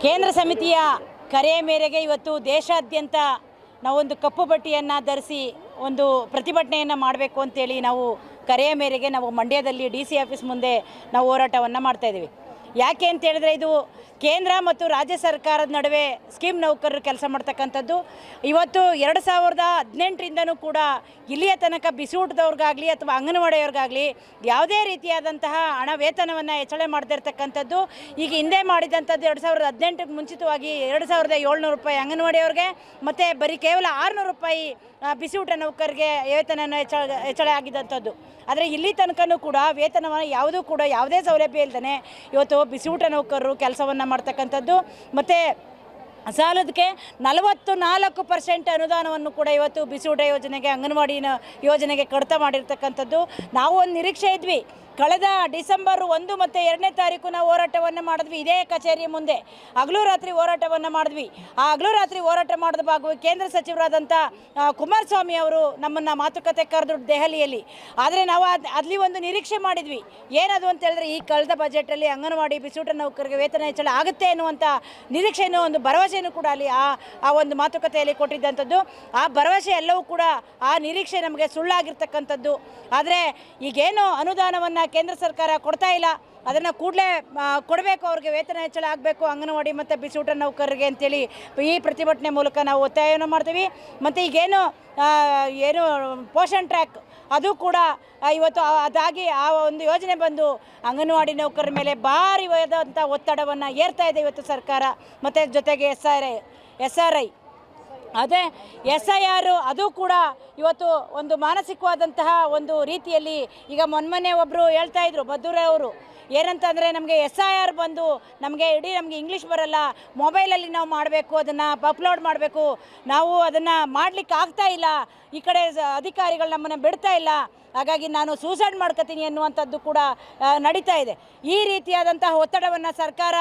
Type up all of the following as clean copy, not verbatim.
ಕೇಂದ್ರ ಸಮಿತಿಯ ಕರೆಯ ಮೇರೆಗೆ ಇವತ್ತು ದೇಶಾದ್ಯಂತ ನಾವೊಂದು ಕಪ್ಪು ಬಟ್ಟೆಯನ್ನು ಧರಿಸಿ ಒಂದು ಪ್ರತಿಭಟನೆಯನ್ನು ಮಾಡಬೇಕು ಅಂತೇಳಿ ನಾವು ಕರೆಯ ಮೇರೆಗೆ ನಾವು ಮಂಡ್ಯದಲ್ಲಿ DC ಆಫೀಸ್ ಮುಂದೆ ನಾವು ಹೋರಾಟವನ್ನು ಮಾಡ್ತಾಯಿದ್ದೀವಿ. ಯಾಕೆ ಅಂತ ಹೇಳಿದ್ರೆ ಇದು ಕೇಂದ್ರ ಮತ್ತು ರಾಜ್ಯ ಸರ್ಕಾರದ ನಡುವೆ ಸ್ಕೀಮ್ ನೌಕರರು ಕೆಲಸ ಮಾಡ್ತಕ್ಕಂಥದ್ದು. ಇವತ್ತು 2018ರಿಂದನೂ ಕೂಡ ಇಲ್ಲಿಯ ತನಕ ಬಿಸಿಯೂಟದವ್ರಿಗಾಗಲಿ ಅಥವಾ ಅಂಗನವಾಡಿಯವ್ರಿಗಾಗಲಿ ಯಾವುದೇ ರೀತಿಯಾದಂತಹ ಹಣ ವೇತನವನ್ನು ಹೆಚ್ಚಳ ಮಾಡ್ತಿರ್ತಕ್ಕಂಥದ್ದು. ಈಗ ಹಿಂದೆ ಮಾಡಿದಂಥದ್ದು 2018ಕ್ಕೆ ಮುಂಚಿತವಾಗಿ 2700 ರೂಪಾಯಿ ಅಂಗನವಾಡಿಯವ್ರಿಗೆ ಮತ್ತು ಬರೀ ಕೇವಲ 600 ರೂಪಾಯಿ ಬಿಸಿಯೂಟ ನೌಕರಿಗೆ ವೇತನ ಹೆಚ್ಚಳ ಆಗಿದ್ದಂಥದ್ದು. ಆದರೆ ಇಲ್ಲಿ ತನಕನೂ ಕೂಡ ವೇತನವನ್ನು ಯಾವುದೂ ಕೂಡ ಯಾವುದೇ ಸೌಲಭ್ಯ ಇಲ್ಲದೇ ಇವತ್ತು ಬಿಸಿಯೂಟ ನೌಕರರು ಕೆಲಸವನ್ನು ಮಾಡ್ತಕ್ಕಂಥದ್ದು. ಮತ್ತು ಸಾಲದಕ್ಕೆ 44% ಅನುದಾನವನ್ನು ಕೂಡ ಇವತ್ತು ಬಿಸಿಯೂಟ ಯೋಜನೆಗೆ ಅಂಗನವಾಡಿನ ಯೋಜನೆಗೆ ಕಡಿತ ಮಾಡಿರ್ತಕ್ಕಂಥದ್ದು. ನಾವು ಒಂದು ನಿರೀಕ್ಷೆ ಇದ್ವಿ. ಕಳೆದ ಡಿಸೆಂಬರ್ 1 ಮತ್ತು 2ನೇ ತಾರೀಕು ನಾವು ಹೋರಾಟವನ್ನು ಮಾಡಿದ್ವಿ. ಇದೇ ಕಚೇರಿಯ ಮುಂದೆ ಹಗಲು ರಾತ್ರಿ ಹೋರಾಟವನ್ನು ಮಾಡಿದ್ವಿ. ಆ ಹಗಲು ರಾತ್ರಿ ಹೋರಾಟ ಮಾಡಿದ ಭಾಗವಾಗಿ ಕೇಂದ್ರ ಸಚಿವರಾದಂಥ ಕುಮಾರಸ್ವಾಮಿ ಅವರು ನಮ್ಮನ್ನು ಮಾತುಕತೆ ಕರೆದ್ರು ದೆಹಲಿಯಲ್ಲಿ. ಆದರೆ ನಾವು ಅಲ್ಲಿ ಒಂದು ನಿರೀಕ್ಷೆ ಮಾಡಿದ್ವಿ. ಏನದು ಅಂತ ಹೇಳಿದ್ರೆ ಈ ಕಳೆದ ಬಜೆಟಲ್ಲಿ ಅಂಗನವಾಡಿ ಬಿಸಿಯೂಟ ನೌಕರಿಗೆ ವೇತನ ಹೆಚ್ಚಳ ಆಗುತ್ತೆ ಅನ್ನುವಂಥ ನಿರೀಕ್ಷೆಯೂ ಒಂದು ಭರವಸೆಯೂ ಕೂಡ ಅಲ್ಲಿ ಆ ಒಂದು ಮಾತುಕತೆಯಲ್ಲಿ ಕೊಟ್ಟಿದ್ದಂಥದ್ದು. ಆ ಭರವಸೆ ಎಲ್ಲವೂ ಕೂಡ ಆ ನಿರೀಕ್ಷೆ ನಮಗೆ ಸುಳ್ಳಾಗಿರ್ತಕ್ಕಂಥದ್ದು. ಆದರೆ ಈಗೇನು ಅನುದಾನವನ್ನು ಕೇಂದ್ರ ಸರ್ಕಾರ ಕೊಡ್ತಾ ಇಲ್ಲ, ಅದನ್ನು ಕೂಡಲೇ ಕೊಡಬೇಕು, ಅವ್ರಿಗೆ ವೇತನ ಹೆಚ್ಚಳ ಆಗಬೇಕು ಅಂಗನವಾಡಿ ಮತ್ತು ಬಿಸಿಯೂಟ ನೌಕರರಿಗೆ ಅಂತೇಳಿ ಈ ಪ್ರತಿಭಟನೆ ಮೂಲಕ ನಾವು ಒತ್ತಾಯವನ್ನು ಮಾಡ್ತೀವಿ. ಮತ್ತು ಈಗೇನು ಪೋಷಣ್ ಟ್ರ್ಯಾಕ್ ಅದು ಕೂಡ ಇವತ್ತು ಅದಾಗಿ ಆ ಒಂದು ಯೋಜನೆ ಬಂದು ಅಂಗನವಾಡಿ ನೌಕರರ ಮೇಲೆ ಭಾರಿಯಾದಂಥ ಒತ್ತಡವನ್ನು ಏರ್ತಾ ಇದೆ ಇವತ್ತು ಸರ್ಕಾರ. ಮತ್ತು ಜೊತೆಗೆ SRI ಅದೇ SIR ಅದು ಕೂಡ ಇವತ್ತು ಒಂದು ಮಾನಸಿಕವಾದಂತಹ ಒಂದು ರೀತಿಯಲ್ಲಿ ಈಗ ಮೊನ್ನೆ ಒಬ್ಬರು ಹೇಳ್ತಾ ಇದ್ರು ಬದ್ದೂರ ಅವರು ಏನಂತಂದರೆ ನಮಗೆ SIR ಬಂದು ನಮಗೆ ಇಂಗ್ಲೀಷ್ ಬರಲ್ಲ, ಮೊಬೈಲಲ್ಲಿ ನಾವು ಮಾಡಬೇಕು, ಅದನ್ನು ಅಪ್ಲೋಡ್ ಮಾಡಬೇಕು, ನಾವು ಅದನ್ನು ಮಾಡಲಿಕ್ಕೆ ಆಗ್ತಾ ಇಲ್ಲ, ಈ ಕಡೆ ಅಧಿಕಾರಿಗಳು ನಮ್ಮನ್ನು ಬಿಡ್ತಾ ಇಲ್ಲ, ಹಾಗಾಗಿ ನಾನು ಸೂಸೈಡ್ ಮಾಡ್ಕೊತೀನಿ ಅನ್ನುವಂಥದ್ದು ಕೂಡ ನಡೀತಾ ಇದೆ. ಈ ರೀತಿಯಾದಂತಹ ಒತ್ತಡವನ್ನು ಸರ್ಕಾರ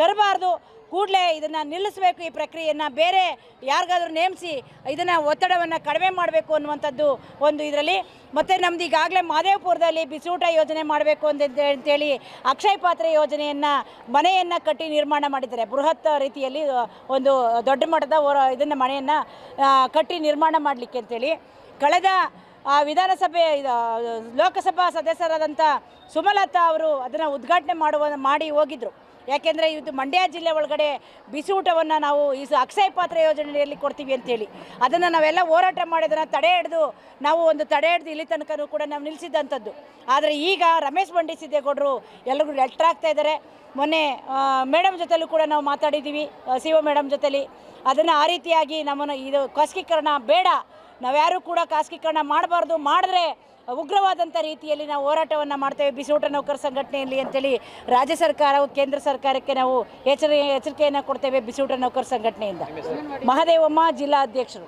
ತರಬಾರ್ದು, ಕೂಡಲೇ ಇದನ್ನು ನಿಲ್ಲಿಸಬೇಕು, ಈ ಪ್ರಕ್ರಿಯೆಯನ್ನು ಬೇರೆ ಯಾರಿಗಾದ್ರೂ ನೇಮಿಸಿ ಇದನ್ನು ಒತ್ತಡವನ್ನು ಕಡಿಮೆ ಮಾಡಬೇಕು ಅನ್ನುವಂಥದ್ದು ಒಂದು ಇದರಲ್ಲಿ. ಮತ್ತು ನಮ್ದು ಈಗಾಗಲೇ ಮಾದೇವಪುರದಲ್ಲಿ ಬಿಸಿಯೂಟ ಯೋಜನೆ ಮಾಡಬೇಕು ಅಂತೇಳಿ ಅಕ್ಷಯ ಪಾತ್ರೆ ಯೋಜನೆಯನ್ನು ಮನೆಯನ್ನು ಕಟ್ಟಿ ನಿರ್ಮಾಣ ಮಾಡಿದ್ದಾರೆ. ಬೃಹತ್ ರೀತಿಯಲ್ಲಿ ಒಂದು ದೊಡ್ಡ ಮಟ್ಟದ ಇದನ್ನು ಮನೆಯನ್ನು ಕಟ್ಟಿ ನಿರ್ಮಾಣ ಮಾಡಲಿಕ್ಕೆ ಅಂತೇಳಿ ಕಳೆದ ವಿಧಾನಸಭೆ ಲೋಕಸಭಾ ಸದಸ್ಯರಾದಂಥ ಸುಮಲತಾ ಅವರು ಅದನ್ನು ಉದ್ಘಾಟನೆ ಮಾಡಿ ಹೋಗಿದ್ದರು. ಯಾಕೆಂದರೆ ಇದು ಮಂಡ್ಯ ಜಿಲ್ಲೆ ಒಳಗಡೆ ಬಿಸಿಯೂಟವನ್ನು ನಾವು ಈ ಅಕ್ಷಯ ಪಾತ್ರೆ ಯೋಜನೆಯಲ್ಲಿ ಕೊಡ್ತೀವಿ ಅಂತೇಳಿ ಅದನ್ನು ನಾವೆಲ್ಲ ಹೋರಾಟ ಮಾಡಿ ಅದನ್ನು ತಡೆ ಹಿಡಿದು ಇಲ್ಲಿ ತನಕನೂ ಕೂಡ ನಾವು ನಿಲ್ಲಿಸಿದ್ದಂಥದ್ದು. ಆದರೆ ಈಗ ರಮೇಶ್ ಬಂಡಿ ಸಿದ್ದೇಗೌಡರು ಎಲ್ಲರಿಗೂ ಲೆಟ್ರ್ ಆಗ್ತಾ ಇದ್ದಾರೆ. ಮೊನ್ನೆ ಮೇಡಮ್ ಜೊತೆಲೂ ಕೂಡ ನಾವು ಮಾತಾಡಿದ್ದೀವಿ, CO ಮೇಡಮ್ ಜೊತೆಲಿ. ಅದನ್ನು ಆ ರೀತಿಯಾಗಿ ನಮ್ಮನ್ನು ಇದು ಖಾಸಗೀಕರಣ ಬೇಡ, ನಾವ್ಯಾರೂ ಕೂಡ ಖಾಸಗೀಕರಣ ಮಾಡಬಾರ್ದು, ಮಾಡಿದ್ರೆ ಉಗ್ರವಾದಂಥ ರೀತಿಯಲ್ಲಿ ನಾವು ಹೋರಾಟವನ್ನು ಮಾಡ್ತೇವೆ ಬಿಸಿಯೂಟ ನೌಕರ ಸಂಘಟನೆಯಲ್ಲಿ ಅಂತೇಳಿ ರಾಜ್ಯ ಸರ್ಕಾರ ಕೇಂದ್ರ ಸರ್ಕಾರಕ್ಕೆ ನಾವು ಎಚ್ಚರಿಕೆಯನ್ನು ಕೊಡ್ತೇವೆ. ಬಿಸಿಯೂಟ ನೌಕರ ಸಂಘಟನೆಯಿಂದ ಮಹದೇವಮ್ಮ ಜಿಲ್ಲಾ ಅಧ್ಯಕ್ಷರು.